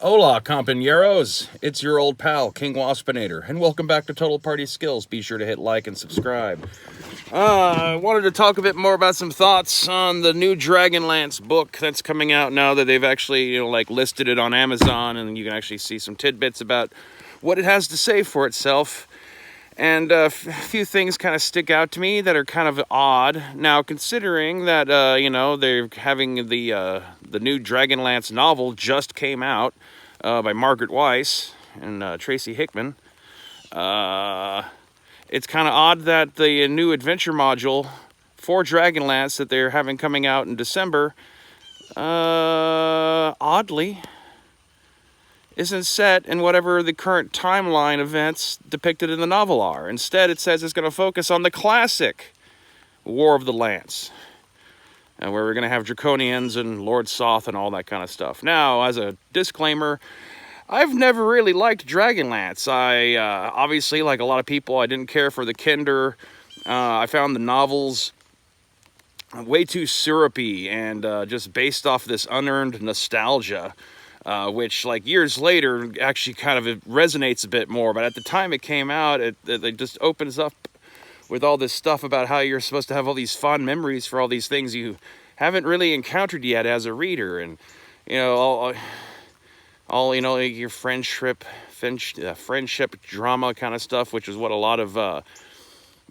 Hola, compañeros. It's your old pal, King Waspinator, and welcome back to Total Party Skills. Be sure to hit like and subscribe. I wanted to talk a bit more about some thoughts on the new Dragonlance book that's coming out now that they've actually, listed it on Amazon, and you can actually see some tidbits about what it has to say for itself. And a few things kind of stick out to me that are kind of odd. Now, considering that, they're having the new Dragonlance novel just came out by Margaret Weiss and Tracy Hickman. It's kind of odd that the new adventure module for Dragonlance that they're having coming out in December, oddly, isn't set in whatever the current timeline events depicted in the novel are. Instead, it says it's going to focus on the classic War of the Lance, and where we're going to have Draconians and Lord Soth and all that kind of stuff. Now, as a disclaimer, I've never really liked Dragonlance. I, obviously, like a lot of people, I didn't care for the Kinder. I found the novels way too syrupy and just based off this unearned nostalgia. Which, like, years later, actually kind of resonates a bit more. But at the time it came out, it just opens up with all this stuff about how you're supposed to have all these fond memories for all these things you haven't really encountered yet as a reader. And, your friendship drama kind of stuff, which is what a lot of,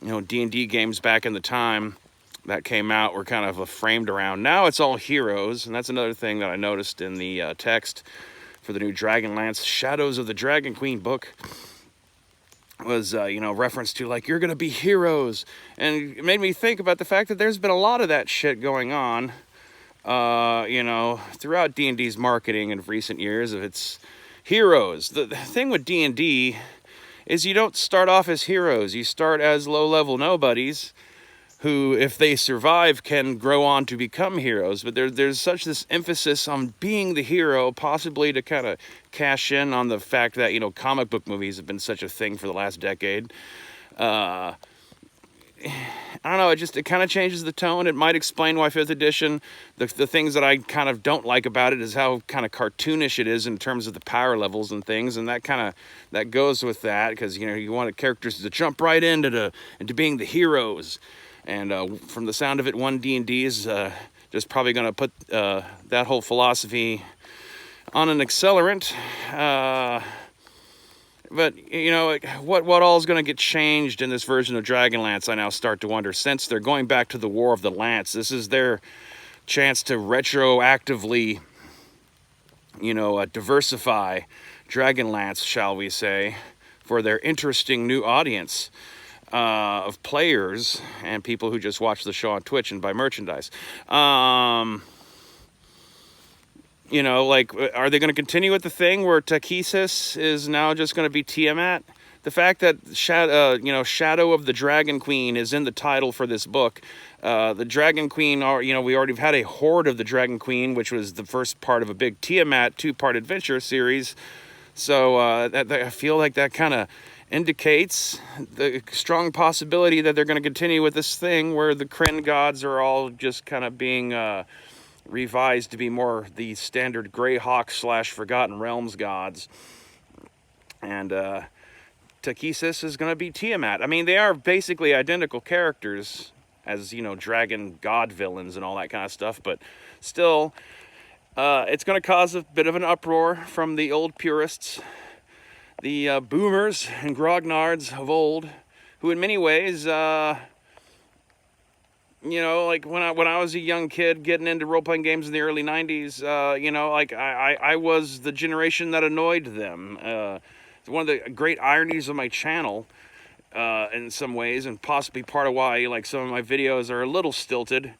D&D games back in the time that came out were kind of framed around. Now it's all heroes, and that's another thing that I noticed in the text for the new Dragonlance Shadows of the Dragon Queen book was, reference to, like, you're going to be heroes. And it made me think about the fact that there's been a lot of that shit going on, throughout D&D's marketing in recent years of its heroes. The thing with D&D is you don't start off as heroes. You start as low-level nobodies who, if they survive, can grow on to become heroes. But there's such this emphasis on being the hero, possibly to kind of cash in on the fact that, comic book movies have been such a thing for the last decade. I don't know, it kind of changes the tone. It might explain why 5th edition, the things that I kind of don't like about it is how kind of cartoonish it is in terms of the power levels and things, and that goes with that, because, you want characters to jump right into being the heroes. And from the sound of it, one D&D is just probably going to put that whole philosophy on an accelerant. But, what all is going to get changed in this version of Dragonlance, I now start to wonder. Since they're going back to the War of the Lance, this is their chance to retroactively, diversify Dragonlance, shall we say, for their interesting new audience of players and people who just watch the show on Twitch and buy merchandise. Are they going to continue with the thing where Takesis is now just going to be Tiamat? The fact that Shadow of the Dragon Queen is in the title for this book. The Dragon Queen, we already had a Horde of the Dragon Queen, which was the first part of a big Tiamat 2-part adventure series. So I feel like that kind of indicates the strong possibility that they're going to continue with this thing where the Kryn gods are all just kind of being revised to be more the standard Greyhawk / Forgotten Realms gods. And Takesis is going to be Tiamat. I mean, they are basically identical characters as, dragon god villains and all that kind of stuff, but still, it's going to cause a bit of an uproar from the old purists, the boomers and grognards of old, who in many ways, like when I was a young kid getting into role-playing games in the early 90s, I was the generation that annoyed them. One of the great ironies of my channel, in some ways, and possibly part of why, some of my videos are a little stilted,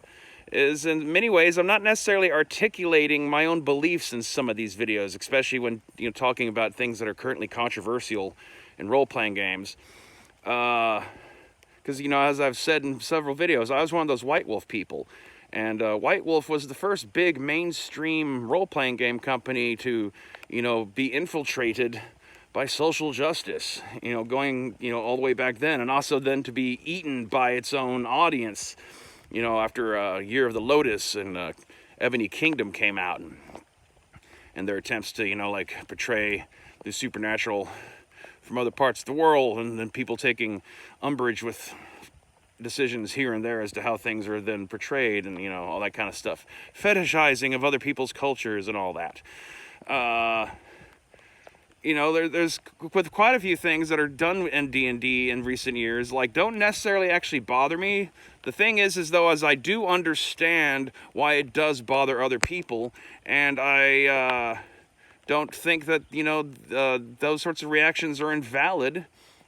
is in many ways I'm not necessarily articulating my own beliefs in some of these videos, especially when talking about things that are currently controversial in role-playing games. Because as I've said in several videos, I was one of those White Wolf people, and White Wolf was the first big mainstream role-playing game company to be infiltrated by social justice, going all the way back then, and also then to be eaten by its own audience. After Year of the Lotus and Ebony Kingdom came out. and their attempts to, you know, like portray the supernatural from other parts of the world, and then people taking umbrage with decisions here and there as to how things are then portrayed, and, you know, all that kind of stuff. Fetishizing of other people's cultures and all that. You know, there's with quite a few things that are done in D&D in recent years, like, don't necessarily actually bother me. The thing is though, as I do understand why it does bother other people, and I don't think that, you know, those sorts of reactions are invalid,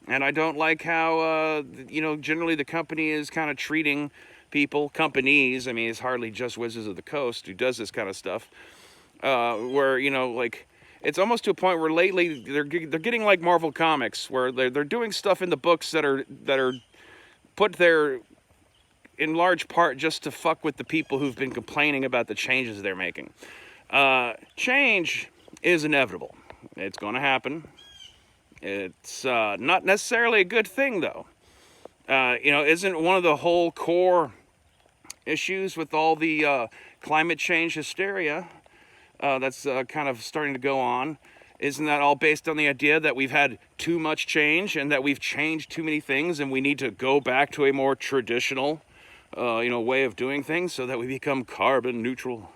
and I don't like how, you know, generally the company is kind of treating people, companies, I mean, it's hardly just Wizards of the Coast who does this kind of stuff, where, you know, like, it's almost to a point where lately they're getting like Marvel Comics, where they're doing stuff in the books that are put there in large part just to fuck with the people who've been complaining about the changes they're making. Change is inevitable. It's going to happen. It's not necessarily a good thing, though. You know, isn't one of the whole core issues with all the climate change hysteria that's kind of starting to go on, isn't that all based on the idea that we've had too much change and that we've changed too many things and we need to go back to a more traditional, you know, way of doing things so that we become carbon neutral?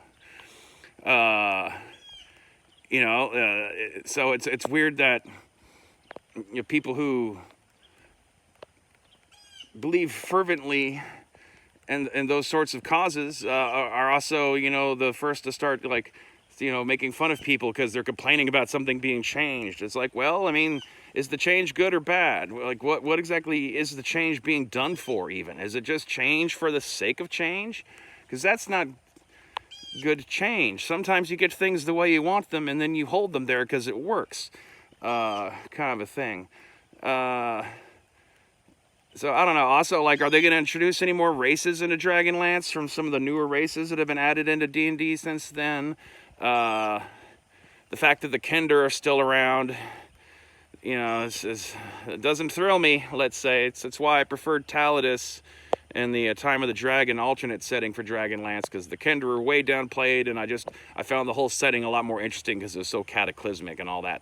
You know, so it's weird that, you know, people who believe fervently in those sorts of causes are also, you know, the first to start, like, you know, making fun of people because they're complaining about something being changed. It's like, well, I mean, is the change good or bad? Like, what exactly is the change being done for, even? Is it just change for the sake of change? Because that's not good change. Sometimes you get things the way you want them, and then you hold them there because it works. Kind of a thing. So, I don't know. Also, like, are they going to introduce any more races into Dragonlance from some of the newer races that have been added into D&D since then? The fact that the Kender are still around, you know, it doesn't thrill me, let's say. It's why I preferred Taladus in the Time of the Dragon alternate setting for Dragonlance, because the Kender are way downplayed, and I found the whole setting a lot more interesting because it was so cataclysmic and all that.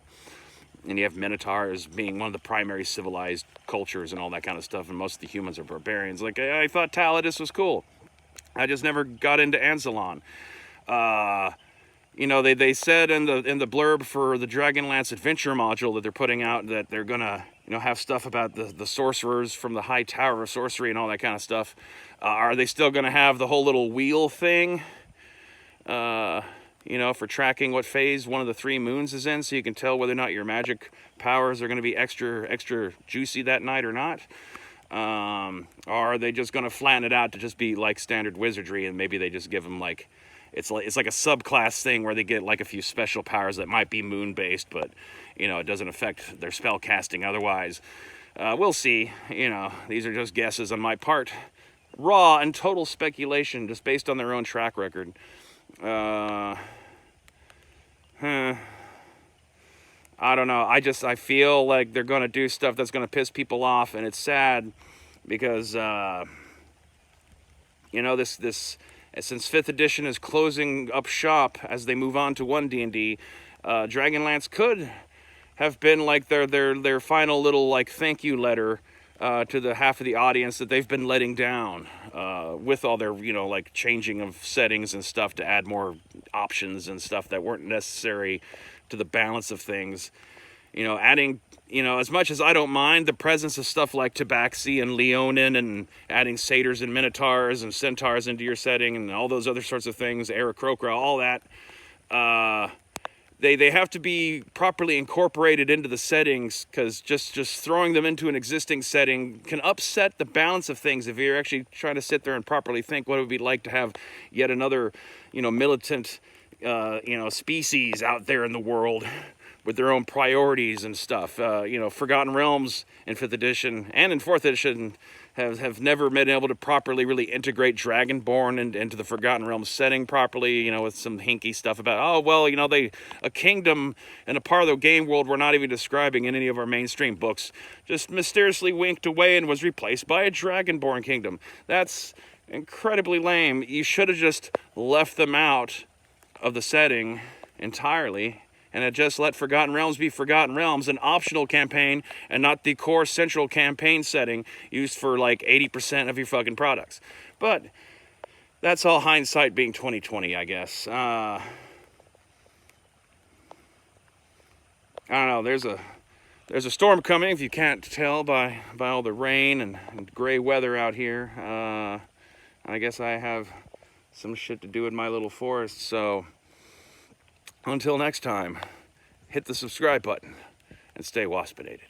And you have Minotaurs being one of the primary civilized cultures and all that kind of stuff, and most of the humans are barbarians. Like, I thought Taladus was cool. I just never got into Anzalon. You know, they said in the blurb for the Dragonlance Adventure module that they're putting out that they're gonna, you know, have stuff about the sorcerers from the High Tower of Sorcery and all that kind of stuff. Are they still gonna have the whole little wheel thing? You know, for tracking what phase one of the 3 moons is in, so you can tell whether or not your magic powers are going to be extra juicy that night or not. Or are they just going to flatten it out to just be like standard wizardry, and maybe they just give them like it's like a subclass thing where they get like a few special powers that might be moon based, but, you know, it doesn't affect their spell casting otherwise. We'll see. You know, these are just guesses on my part, raw and total speculation, just based on their own track record. I don't know. I feel like they're going to do stuff that's going to piss people off, and it's sad because, you know, this since 5th edition is closing up shop as they move on to 1D&D, Dragonlance could have been like their final little, like, thank you letter to the half of the audience that they've been letting down with all their, you know, like, changing of settings and stuff to add more options and stuff that weren't necessary to the balance of things. You know, adding, you know, as much as I don't mind the presence of stuff like Tabaxi and Leonin and adding satyrs and minotaurs and centaurs into your setting and all those other sorts of things, Aarakocra, all that, they have to be properly incorporated into the settings, because just throwing them into an existing setting can upset the balance of things if you're actually trying to sit there and properly think what it would be like to have yet another, you know, militant, you know, species out there in the world with their own priorities and stuff. You know, Forgotten Realms in 5th edition and in 4th edition have never been able to properly really integrate Dragonborn into the Forgotten Realms setting properly, you know, with some hinky stuff about, oh, well, you know, a kingdom and a part of the game world we're not even describing in any of our mainstream books just mysteriously winked away and was replaced by a Dragonborn kingdom. That's incredibly lame. You should have just left them out of the setting entirely, and had just let Forgotten Realms be Forgotten Realms, an optional campaign and not the core central campaign setting used for like 80% of your fucking products. But that's all hindsight being 2020, I guess. I don't know, there's a storm coming, if you can't tell by all the rain and gray weather out here. I guess I have some shit to do in my little forest, so until next time, hit the subscribe button and stay waspinated.